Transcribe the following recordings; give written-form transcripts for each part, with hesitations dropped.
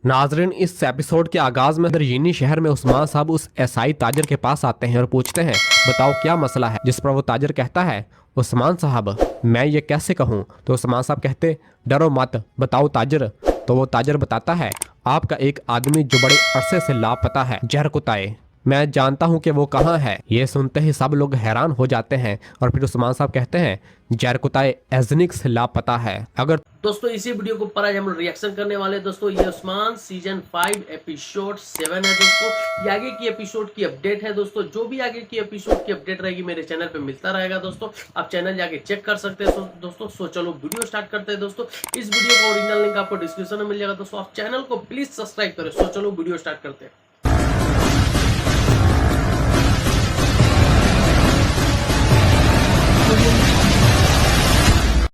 नाजरीन, इस एपिसोड के आगाज में दरजीनी शहर में उस्मान साहब उस एसआई ताजर के पास आते हैं और पूछते हैं, बताओ क्या मसला है। जिस पर वो ताजर कहता है, उस्मान साहब मैं ये कैसे कहूँ। तो उस्मान साहब कहते, डरो मत, बताओ ताजर। तो वो ताजर बताता है, आपका एक आदमी जो बड़े अरसे से लापता है, जहर कुताए, मैं जानता हूँ कि वो कहाँ है। ये सुनते ही सब लोग हैरान हो जाते हैं और फिर उस्मान साहब कहते हैं, जरकुताए एजनिक से लापता है। अगर दोस्तों इसी वीडियो के ऊपर आज हम लोग रिएक्शन करने वाले हैं। दोस्तों ये उस्मान सीजन 5 एपिसोड 7 है। दोस्तों ये आगे की एपिसोड की अपडेट है। दोस्तों जो भी आगे की एपिसोड की अपडेट रहेगी मेरे चैनल पे मिलता रहेगा। दोस्तों आप चैनल जाके चेक कर सकते हैं। दोस्तों चलो वीडियो स्टार्ट करते हैं। दोस्तों इस वीडियो का ओरिजिनल लिंक आपको डिस्क्रिप्शन में मिल जाएगा। दोस्तों आप चैनल को प्लीज सब्सक्राइब करें। सो चलो वीडियो स्टार्ट करते हैं।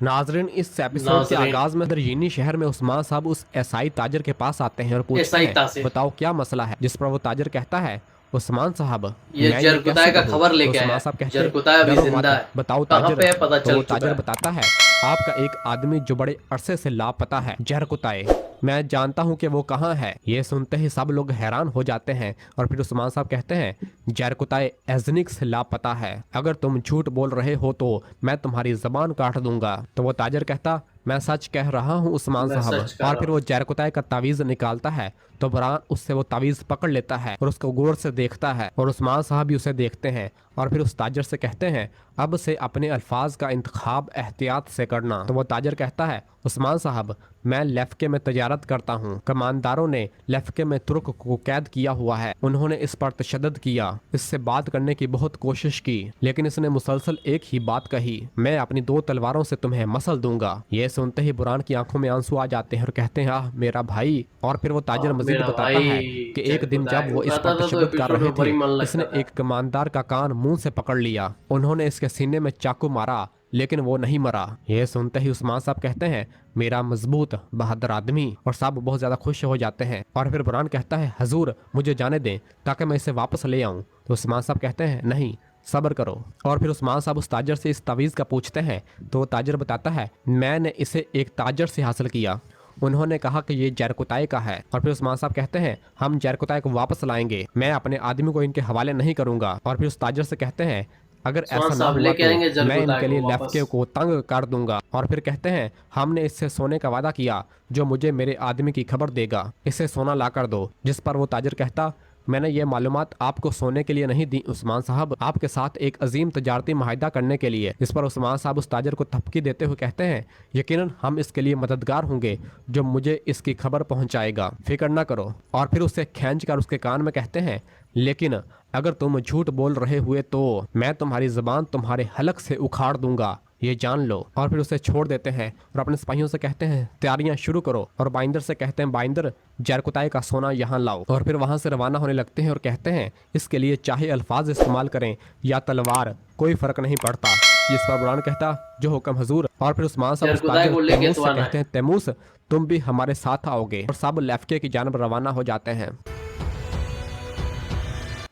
नाजरीन, इस एपिसोड के आगाज में दरजीनी शहर में उस्मान साहब उस एसआई ताजर के पास आते हैं और पूछते हैं, बताओ क्या मसला है। जिस पर वो ताजर कहता है, उस्मान साहब ये जरकुताए का खबर लेके आया। उस्मान साहब कहते हैं, जरकुताए अभी जिंदा है, बताओ ताजर। तो वो ताजर बताता है, आपका एक आदमी जो बड़े अरसे से लापता है, जरकुताए, मैं जानता हूँ कि वो कहाँ है। ये सुनते ही सब लोग हैरान हो जाते हैं और फिर उस्मान साहब कहते हैं, जरकुताए एजनिक से लापता है। अगर तुम झूठ बोल रहे हो तो मैं तुम्हारी जबान काट दूंगा। तो वो ताजर कहता, मैं सच कह रहा हूँ उस्मान साहब। और फिर वो जरकुताए का तावीज निकालता है तो बुरहान उससे वो तावीज पकड़ लेता है और उसको गौर से देखता है और उस्मान साहब भी उसे देखते हैं और फिर उस ताजर से कहते हैं, अब से अपने अल्फाज का इंतखाब एहतियात से करना। तो वो ताजर कहता है, उस्मान साहब मैं लेफ्के में तजारत करता हूँ। कमानदारों ने लेफ्के में तुर्क को कैद किया हुआ है। उन्होंने इस पर तशद्दुद किया, इससे बात करने की बहुत कोशिश की, लेकिन इसने मुसलसल एक ही बात कही, मैं अपनी 2 तलवारों से तुम्हें मसल दूंगा। ये सुनते ही बुरहान की आंखों में आंसू आ जाते हैं और कहते हैं, आह मेरा भाई। और फिर वो ताजर मजीद बताता है कि एक दिन जब वो इस पर तशद्दुद कर रहे थे, इसने एक कमानदार का कान मुंह से पकड़ लिया। उन्होंने इसके सीने में चाकू मारा लेकिन वो नहीं मरा। ये सुनते ही उस्मान साहब कहते हैं, मेरा मजबूत बहादुर आदमी। और सब बहुत ज्यादा खुश हो जाते हैं। और फिर बुरहान कहता है, हजूर मुझे जाने दें ताकि मैं इसे वापस ले आऊं। तो उस्मान साहब कहते हैं, नहीं सब्र करो। और फिर उस्मान साहब उस ताजर से इस तावीज़ का पूछते हैं तो वो ताजर बताता है, मैंने इसे एक ताजर से हासिल किया, उन्होंने कहा कि ये जरकुताए का है। और फिर उस्मान साहब कहते हैं, हम जरकुताए को वापस लाएंगे, मैं अपने आदमी को इनके हवाले नहीं करूंगा। और फिर उस ताजर से कहते हैं, अगर ऐसा ना हुआ तो मैं इनके लिए लेफ्के को तंग कर दूंगा। और फिर कहते हैं, हमने इससे सोने का वादा किया जो मुझे मेरे आदमी की खबर देगा, इसे सोना ला कर दो। जिस पर वो ताजर कहता, मैंने ये मालूमात आपको सोने के लिए नहीं दी उस्मान साहब, आपके साथ एक अजीम तजारती माहिदा करने के लिए। इस पर उस्मान साहब उस ताजर को थपकी देते हुए कहते हैं, यकीनन हम इसके लिए मददगार होंगे जो मुझे इसकी खबर पहुंचाएगा, फिक्र न करो। और फिर उसे खींच कर उसके कान में कहते हैं, लेकिन अगर तुम झूठ बोल रहे हुए तो मैं तुम्हारी जबान तुम्हारे हलक से उखाड़ दूंगा, ये जान लो। और फिर उसे छोड़ देते हैं और अपने सिपाहियों से कहते हैं, तैयारियां शुरू करो। और बाइंदर से कहते हैं, बाइंदर जरकुताए का सोना यहाँ लाओ। और फिर वहां से रवाना होने लगते हैं और कहते हैं, इसके लिए चाहे अल्फाज इस्तेमाल करें या तलवार, कोई फर्क नहीं पड़ता। जिस पर बुरहान कहता, जो हुक्म हजूर। और फिर उस्मान साहब तैमूस से कहते हैं, तैमूस तुम भी हमारे साथ आओगे। और सब लेफ्के की जानब रवाना हो जाते हैं।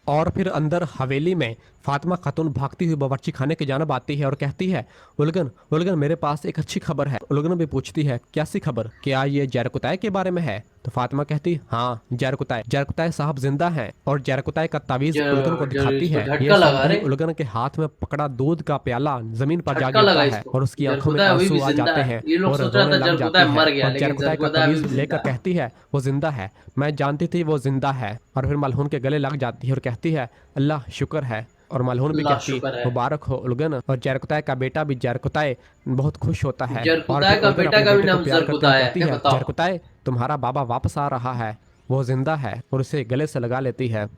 और फिर अंदर हवेली में फातिमा खातून भागती हुई बावर्ची खाने की जानब आती है और कहती है, उलगन उलगन मेरे पास एक अच्छी खबर है। उलगन भी पूछती है, कैसी खबर, क्या ये जरकुताए के बारे में है। तो फातिमा कहती, हाँ जरकुताए साहब जिंदा हैं। और जरकुताए का तावीज उलगन को दिखाती है। ये उलगन के हाथ में पकड़ा दूध का प्याला जमीन पर जा गिरता है और उसकी आंखों में आंसू आ जाते हैं और रोने लग जाती है। और जरकुताए का तावीज लेकर कहती है, वो जिंदा है, मैं जानती थी वो जिंदा है। और फिर मलहून के गले लग जाती है और कहती है, अल्लाह शुक्र है। और मलहून भी कहती है, मुबारक हो उलगन। और जरकुताए का बेटा भी जरकुताए बहुत खुश होता है। जरकुताए का बेटा का भी नाम जरकुताए है। जरकुताए तुम्हारा बाबा वापस आ रहा है, वो जिंदा है। और उसे गले से लगा लेती है।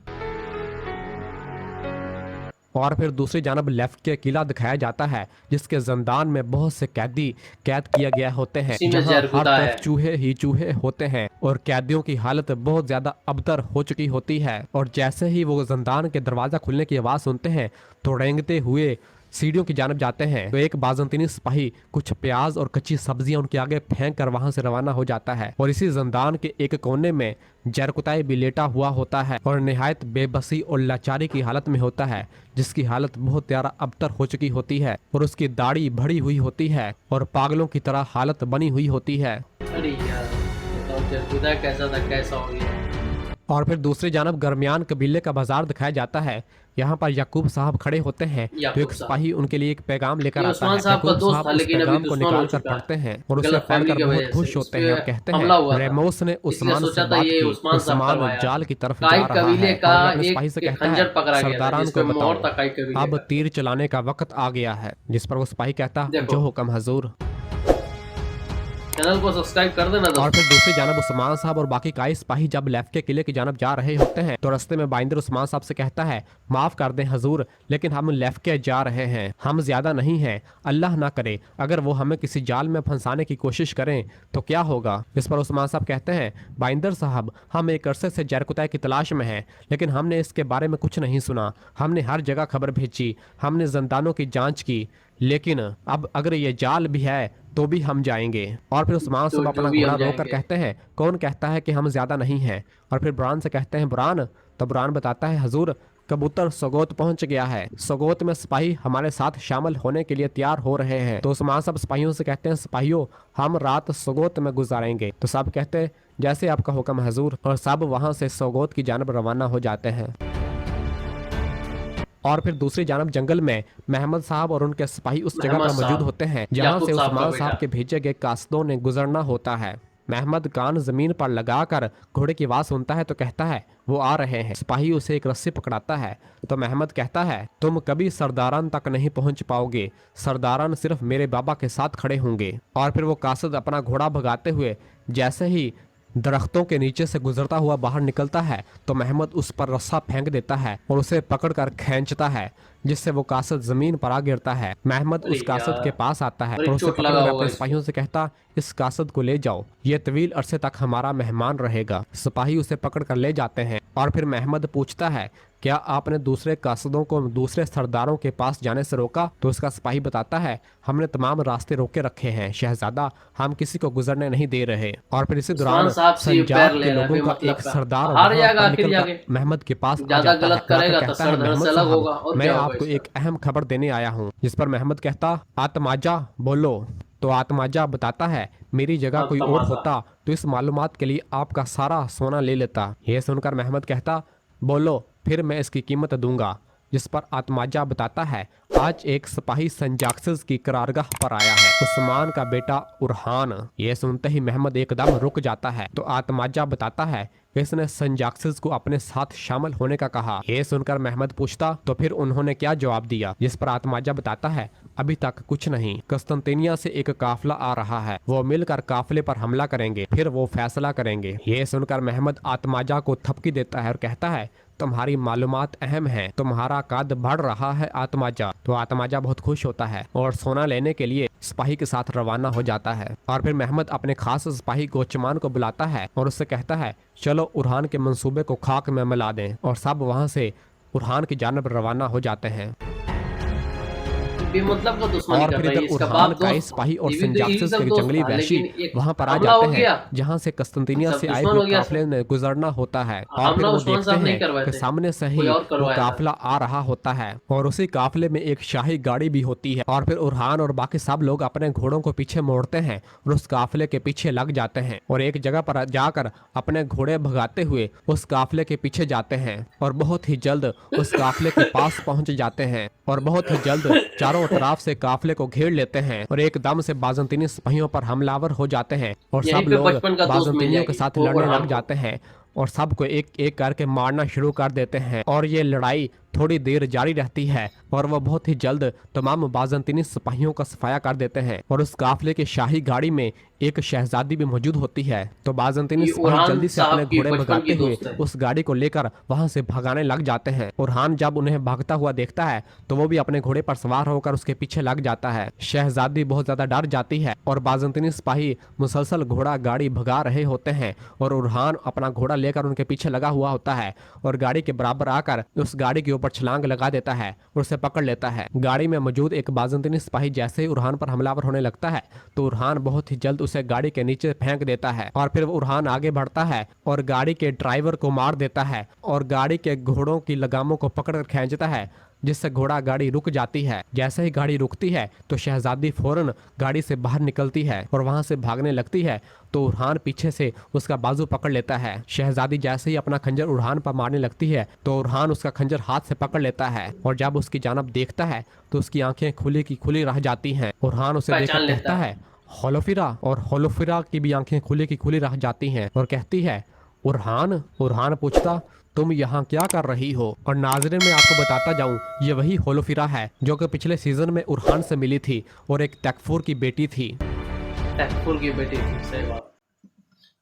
और फिर दूसरी जानब लेफ्ट के किला दिखाया जाता है जिसके जिंदान में बहुत से कैदी कैद किया गया होते हैं, जहां हर तरफ चूहे ही चूहे होते हैं और कैदियों की हालत बहुत ज्यादा अबतर हो चुकी होती है। और जैसे ही वो जिंदान के दरवाजा खुलने की आवाज सुनते हैं तो रेंगते हुए सीढ़ियों की जानब जाते हैं। तो एक बाजंतीनी सिपाही कुछ प्याज और कच्ची सब्जियां उनके आगे फेंक कर वहां से रवाना हो जाता है। और इसी जिंदान के एक कोने में जरकुताए भी लेटा हुआ होता है और निहायत बेबसी और लाचारी की हालत में होता है, जिसकी हालत बहुत ज्यादा अबतर हो चुकी होती है और उसकी दाढ़ी बढ़ी हुई होती है और पागलों की तरह हालत बनी हुई होती है। जरकुता कैसा था, कैसा हो गया। और फिर दूसरी जानब गरमियान कबीले का बाजार दिखाया जाता है। यहाँ पर याकूब साहब खड़े होते हैं तो याकूब एक साहब। सिपाही उनके लिए एक पैगाम लेकर ये आता उस्मान है। साहब का याकूब दोस्त साहब था, उस लेकिन अभी पैगाम को दुश्मन हो निकाल कर चुका है पढ़ते हैं और उसे गलत फहमी पढ़कर की बहुत वजह से। खुश इस होते पे हैं और कहते हमला हुआ हैं था, रेमोस ने इसलिए उस्मान सोचा से था बात ये की, उस्मान साहब उस्मान करवाया। जाल की तरफ जा काई रहा कबीले है का और अपने एक सिपाही से कहता खंजर है पकड़ा गया था, सरदारान जिस को पे मोहर बताओ था काई कबीले अब का। तीर चलाने का वक्त आ गया है। जिस पर वो सिपाही कहता देखो। जो हुक्म हजूर। चैनल को सब्सक्राइब कर देना और दोस्तों। फिर दूसरी जानब उस्मान साहब और बाकी काई सिपाही जब लेफ्ट के किले की जानब जा रहे होते हैं तो रास्ते में बाइंदर उस्मान साहब से कहता है माफ कर दें हजूर, लेकिन हम लेफ्ट के जा रहे हैं, हम ज्यादा नहीं हैं, अल्लाह ना करे अगर वो हमें किसी जाल में फंसाने की कोशिश करें तो क्या होगा। इस पर उस्मान साहब कहते हैं बाइंदर साहब, हम एक अरसे से जरकुता की तलाश में हैं, लेकिन हमने इसके बारे में कुछ नहीं सुना। हमने हर जगह खबर भेजी, हमने जिंदानों की जांच की, लेकिन अब अगर ये जाल भी है तो भी हम जाएंगे। और फिर उस्मान तो साहब जो अपना भी घोड़ा हम रोक कर जाएंगे। कहते हैं कौन कहता है कि हम ज्यादा नहीं हैं। और फिर बुरान से कहते हैं बुरान। तो बुरान बताता है हजूर कबूतर सगोत पहुंच गया है, सगोत में सिपाही हमारे साथ शामिल होने के लिए तैयार हो रहे हैं। तो उस्मान साहब सिपाहियों से कहते हैं सिपाहियों हम रात सगोत में गुजारेंगे। तो सब कहते हैं जैसे आपका हुक्म हजूर, और सब वहां से सगोत की जानब रवाना हो जाते हैं। और फिर दूसरी जानब जंगल में महमद साहब और उनके सिपाही उस जगह पर महमद मौजूद साहब, होते हैं जहां याकूब से साहब का उस्मान बेटा। साहब के भेजे गए कासदों ने गुजरना होता है। महमद कान जमीन पर लगाकर घोड़े की आवाज सुनता है तो कहता है वो आ रहे हैं। सिपाही उसे एक रस्सी पकड़ाता है तो महमद कहता है तुम कभी सरदारान तक नहीं पहुंच पाओगे, सरदारान सिर्फ मेरे बाबा के साथ खड़े होंगे। और फिर वो कासद अपना घोड़ा भगाते हुए जैसे ही दरख्तों के नीचे से गुजरता हुआ बाहर निकलता है तो महमद उस पर रस्सा फेंक देता है और उसे पकड़कर खींचता है, जिससे वो कासद जमीन पर आ गिरता है। महमद उस अरे कासद यार, के पास आता है बड़ी और उसे चोट लगा पकड़कर होगा अपने इसको। सिपाहियों से कहता इस कासद को ले जाओ, ये तवील अरसे तक हमारा मेहमान रहेगा। सिपाही उसे पकड़कर ले जाते हैं और फिर महमद पूछता है क्या आपने दूसरे कासदों को दूसरे सरदारों के पास जाने से रोका। तो उसका सिपाही बताता है हमने तमाम रास्ते रोके रखे हैं शहजादा, हम किसी को गुजरने नहीं दे रहे। और फिर इसी दौरान उस्मान साहब से ये संजाब पैर के ले रहा है लोगों का बेमतलब एक का। सरदार हार वहां जाएगा पर आखिर निकलकर जाके। महमद के पास आ ज्यादा जाता गलत है और करेगा तो कहता है सर धड़ महमद से अलग साहब होगा। और मैं क्या होगा आपको इसका? एक अहम खबर देने आया हूँ। जिस पर महमद कहता आत्माजा बोलो। तो आत्माजा बताता है मेरी जगह कोई और आत्माजा। होता तो इस मालूमात के लिए आपका सारा सोना ले लेता। यह सुनकर महमद कहता बोलो फिर मैं इसकी कीमत दूंगा। जिस पर आत्माजा बताता है आज एक सिपाही संजाक्सिस की करारगाह पर आया है, उस्मान का बेटा उरहान। ये सुनते ही महमद एकदम रुक जाता है तो आत्माजा बताता है इसने संजाक्सिस को अपने साथ शामिल होने का कहा। ये सुनकर महमद पूछता तो फिर उन्होंने क्या जवाब दिया। जिस पर आत्माजा बताता है अभी तक कुछ नहीं, कस्तंतिनिया से एक काफिला आ रहा है, वो मिलकर काफिले पर हमला करेंगे, फिर वो फैसला करेंगे। ये सुनकर महमद आत्माजा को थपकी देता है और कहता है तुम्हारी मालूमात अहम है, तुम्हारा कद बढ़ रहा है आत्माजा। तो आत्माजा बहुत खुश होता है और सोना लेने के लिए सिपाही के साथ रवाना हो जाता है। और फिर महमद अपने खास सिपाही गोचमान को बुलाता है और उससे कहता है चलो उरहान के मंसूबे को खाक में मिला दें। और सब वहां से उरहान की जानब रवाना हो जाते हैं। बेमतलब का दुश्मनी और कर फिर रहा है इधर इसका उरहान बाप का दोस्त। सिपाही और ये भी संजाक्सिस सब के दोस्त जंगली था, वैशी लेकिन एक वहां पर आ हमला जाते हो हैं गया। जहां से कस्तंतिनिया सब से आए दुश्मन हो हुए गया काफिले ने गुजरना होता है। और फिर हमला वो उस्मान देखते साहब नहीं हैं करवाए कि थे, सामने से ही कोई और वो करवाया था। काफिला आ रहा होता है और उसी काफिले में एक शाही गाड़ी भी होती है। और फिर उरहान और बाकी सब लोग अपने घोड़ों को पीछे मोड़ते हैं और उस काफिले के पीछे लग जाते हैं और एक जगह पर जाकर अपने घोड़े भगाते हुए उस काफिले के पीछे जाते हैं और बहुत ही जल्द उस काफिले के पास पहुंच जाते हैं और बहुत ही जल्द चारों तरफ से काफिले को घेर लेते हैं और एकदम से बाजंतीनी सिपाहियों पर हमलावर हो जाते हैं और यहीं सब पे लोग बचपन का दोस्त मिल बाजंतीनियों के जाएगी, साथ वो लड़ने उरहान लग को। जाते हैं और सबको एक एक करके मारना शुरू कर देते हैं। और ये लड़ाई थोड़ी देर जारी रहती है और वह बहुत ही जल्द तमाम बाजंतीनी सिपाहियों का सफाया कर देते हैं और उस काफिले की शाही गाड़ी में एक शहजादी भी मौजूद होती है। तो बाजंतीनी ये सिपाही उरहान जल्दी से साहब अपने की घोड़े बचपन भगाते की हुए दोस्त है। उस गाड़ी को लेकर वहां से भगाने लग जाते हैं। उरहान जब उन्हें भागता हुआ देखता है तो वो भी अपने घोड़े पर सवार होकर उसके पीछे लग जाता है। शहजादी बहुत ज्यादा डर जाती है और बाजंतीनी सिपाही मुसलसल घोड़ा गाड़ी भगा रहे होते हैं और उरहान अपना घोड़ा लेकर उनके पीछे लगा हुआ होता है और गाड़ी के बराबर आकर उस गाड़ी के ऊपर छलांग लगा देता है और उसे पकड़ लेता है। गाड़ी में मौजूद एक बाजंतीनी सिपाही जैसे ही उरहान पर हमलावर होने लगता है तो उरहान बहुत ही जल्द उसे गाड़ी के नीचे फेंक देता है और फिर उरहान आगे बढ़ता है और गाड़ी के ड्राइवर को मार देता है और गाड़ी के घोड़ों की लगामों को पकड़कर खींचता है। जिससे घोड़ा गाड़ी रुक जाती है। जैसे ही गाड़ी रुकती है तो शहजादी फौरन गाड़ी से बाहर निकलती है और वहां से भागने लगती है तो उरहान पीछे से उसका बाजू पकड़ लेता है। शहजादी जैसे ही अपना खंजर उरहान पर मारने लगती है तो उरहान उसका खंजर हाथ से पकड़ लेता है और जब उसकी जानब देखता है तो उसकी आंखें खुली की खुली रह जाती हैं। उरहान उसे देखकर कहता है होलोफिरा, और होलोफिरा की भी आंखें खुली की खुली रह जाती हैं और कहती है उरहान। उरहान पूछता तुम यहाँ क्या कर रही हो? और नाज़रीन मैं आपको बताता जाऊं, ये वही होलोफिरा है जो कि पिछले सीजन में उरहान से मिली थी और एक तकफूर की बेटी थी। तकफूर की बेटी थी, सही बात।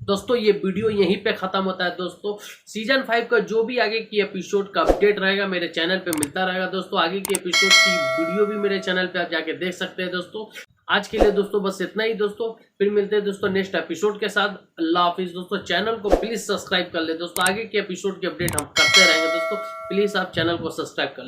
दोस्तों ये वीडियो यहीं पे खत्म होता है। दोस्तों सीजन 5 का जो भी आगे की एपिसोड का अपडेट रहेगा मेरे चैनल पे मिलता रहेगा। दोस्तों आगे की एपिसोड की वीडियो भी मेरे चैनल पे आप जाके देख सकते हैं। दोस्तों आज के लिए दोस्तों बस इतना ही। दोस्तों फिर मिलते हैं दोस्तों नेक्स्ट एपिसोड के साथ। अल्लाह हाफिज। दोस्तों चैनल को प्लीज सब्सक्राइब कर ले। दोस्तों आगे के एपिसोड की अपडेट हम करते रहेंगे। दोस्तों प्लीज आप चैनल को सब्सक्राइब कर ले।